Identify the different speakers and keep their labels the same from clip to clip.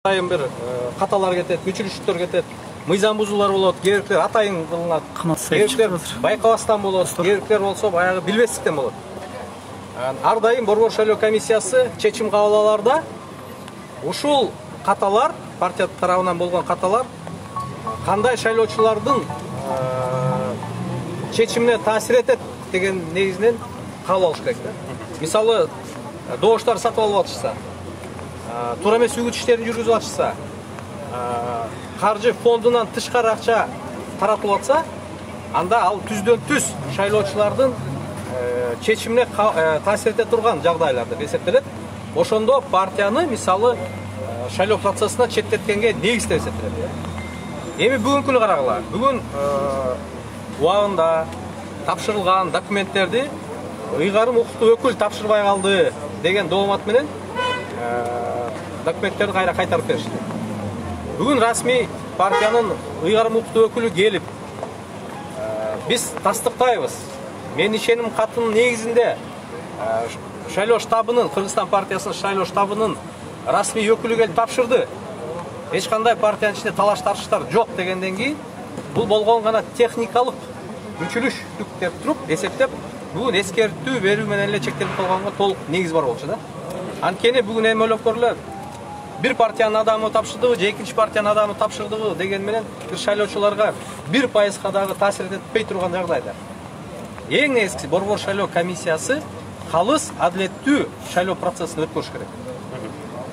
Speaker 1: Атайын bir каталар кетет, күчүлүштөр кетет, мыйзам бузуулар болот, керектер атайын кылынат. Керектер байкабастан болот, керектер болсо баягы билбестиктен болот. Ар дайым Борбор шайлоо комиссиясы чечим кабыл аларда ушул каталар, партия тарабынан болгон каталар кандай шайлоочулардын чечимине таасир этет деген негизинен кабыл алыш керек да. Мисалы, добуштар сатып алып атышса, туура эмес үгүт иштерин жүргүзүп атышса, каржы фондунан тышкары акча таратылып атса, анда ал түздөн түз шайлоочулардын чечимине таасир эте турган жагдайлар деп эсептелет. Ошондо партияны мисалы шайлоо процессине четтеткенге негиз деп эсептелет. Эми бүгүнкүнү карагыла. Бүгүн убагында тапшырылган документтерди ыйгарым укуктуу өкүл тапшырбай калды деген доомат менен документтерди кайра кайтарып беришти. Бүгүн расмий партиянын ыйгарым укуктуу өкүлү келип, биз тастыктайбыз. Мен ишеним катынын негизинде шайлоо штабынын, Кыргызстан партиясынын шайлоо штабынын расмий өкүлү келип тапшырды. Эч кандай партиянын ичинде талаш тартыштар жок дегенден кийин бул болгон гана техникалык мүчүлүштүк деп туруп эсептеп, бүгүн эскертүү берүү менен эле чектелип калганга толук негиз бар болчу да. Анткени бүгүн эми ойлоп көрүлө, бир партиянын адамы тапшырдыбы, же экинчи партиянын адамы тапшырдыбы деген менен бир шайлоочуларга 1% дагы таасир этпей турган жагдайда. Эң негизгиси Борбор шайлоо комиссиясы калыс, адилеттүү шайлоо процессин өткөрүш керек.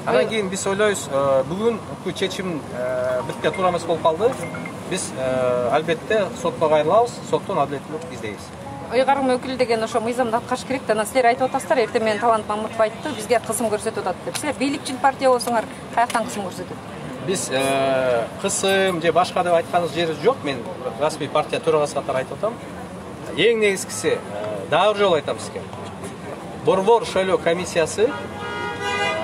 Speaker 1: Андан кийин биз ойлойбуз, бүгүнкү чечим битке туура эмес болуп калды. Биз албетте сотко кайрылабыз, соттон адилеттүүлүк издейбиз.
Speaker 2: Ыйгарым өкүл деген ошо мыйзамды аткарыш керек да. Силер айтып атасыздар, эртең менен Талант Мамытов айтты, бизге кысым көрсөтүп атат деп. Силер бийликчил партия болсоңар, каяктан кысым көрсөтөт? Биз
Speaker 1: кысым же башка деп айтканыбыз жери жок. Мен расмий партия төрагасы катары айтып атам. Эң негизгиси, дагы бир жолу айтам сизге. Борбор шайлоо комиссиясы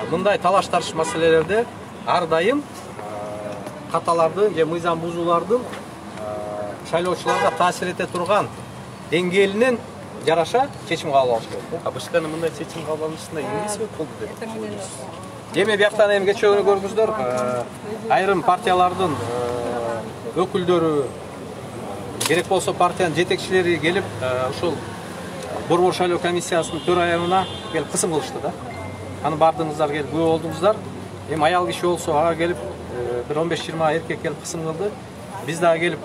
Speaker 1: мындай талаш тартыш маселелерде ар дайым каталардын же мыйзам бузуулардын шайлоочуларга таасир эте турган деңгээлинен жараша чечим кабыл алыш керек.
Speaker 3: Башканы мындай чечим кабыл алышына эмне себеп болду деп?
Speaker 1: Эми бияктан эми кечээ көрдүңүздөр, айрым партиялардын өкүлдөрү, керек болсо партиянын жетекчилери келип, ушул Борбор шайлоо комиссиясынын төрайымына келип кысым кылышты да. Аны бардыңыздар, келип күбө болдуңуздар. Эми аял киши болсо ага келип бир 15-20 эркек келип кысым кылды. Биз дагы келип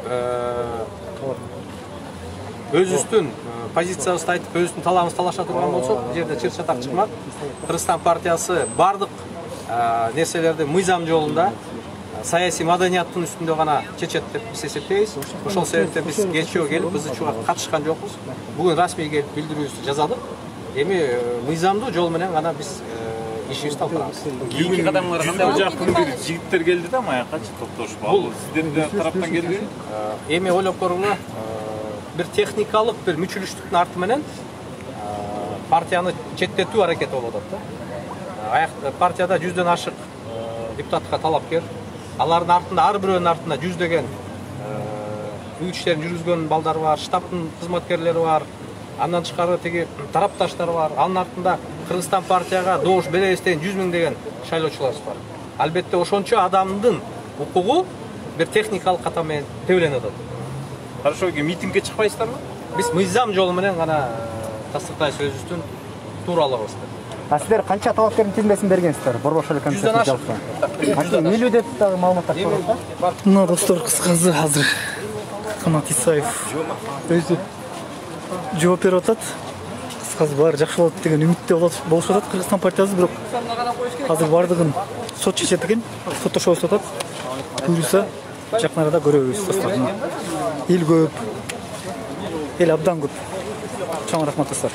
Speaker 1: өзүбүздүн позициябызды айтып, өзүбүздүн талабыбызды талаша турган болсок, бул жерде чыр чатак чыкмак. Кыргызстан партиясы бардык нерселерди мыйзам жолунда, саясий маданияттын үстүндө гана чечет деп биз эсептейбиз. Ошол себептен биз кечөө келип, БЗЧуга катышкан жокпуз. Бүгүн расмий келип билдирүүбүздү жазадык. Эми мыйзамдуу жол менен гана биз ишибизди талкалабыз.
Speaker 3: Кийинки кадамдар кандай? Бул жактан бир жигиттер келди да, маякачы токтошуп. Бул сиздердин тараптан келбеби?
Speaker 1: Эми ойлоп көргүлө, бир техникалык бир мүчүлүштүктүн арты менен партияны четтетүү аракети болуп атат да. Партияда 100дөн ашык депутатка талапкер, алардын артында, ар бирөөнүн артында жүздөгөн үгүт иштерин жүргүзгөн балдар бар, штабтын кызматкерлери бар, андан тышкары теги тарапташтар бар. Анын артында Кыргызстан партияга добуш беребиз деген 100 000 деген шайлоочуларыбыз бар. Албетте ошончо адамдын укугу бир техникалык ката менен тебеленип атат.
Speaker 3: Хорошо, митингге чыкпайсыздарбы?
Speaker 1: Биз мыйзам жолу менен гана тастыктайбыз өзүбүздүн тууралыгыбызды.
Speaker 4: Сиздер канча талапкердин тизмесин бергенсиздер? Борбор шайлоо комиссиясына жалпы. Милүү деп дагы маалыматтар бар.
Speaker 5: Мына достор, кыскасы азыр Канат Исаев өзү жооп берип атат. Кыскасы баары жакшы болот деген үмүттө болушуп атат Кыргызстан партиясы, бирок азыр бардыгын сот чечет экен, соттошобуз атат. Буюрса жакын арада көрөбүз достор. Эл көп, эл абдан көп. Чоң рахмат достор.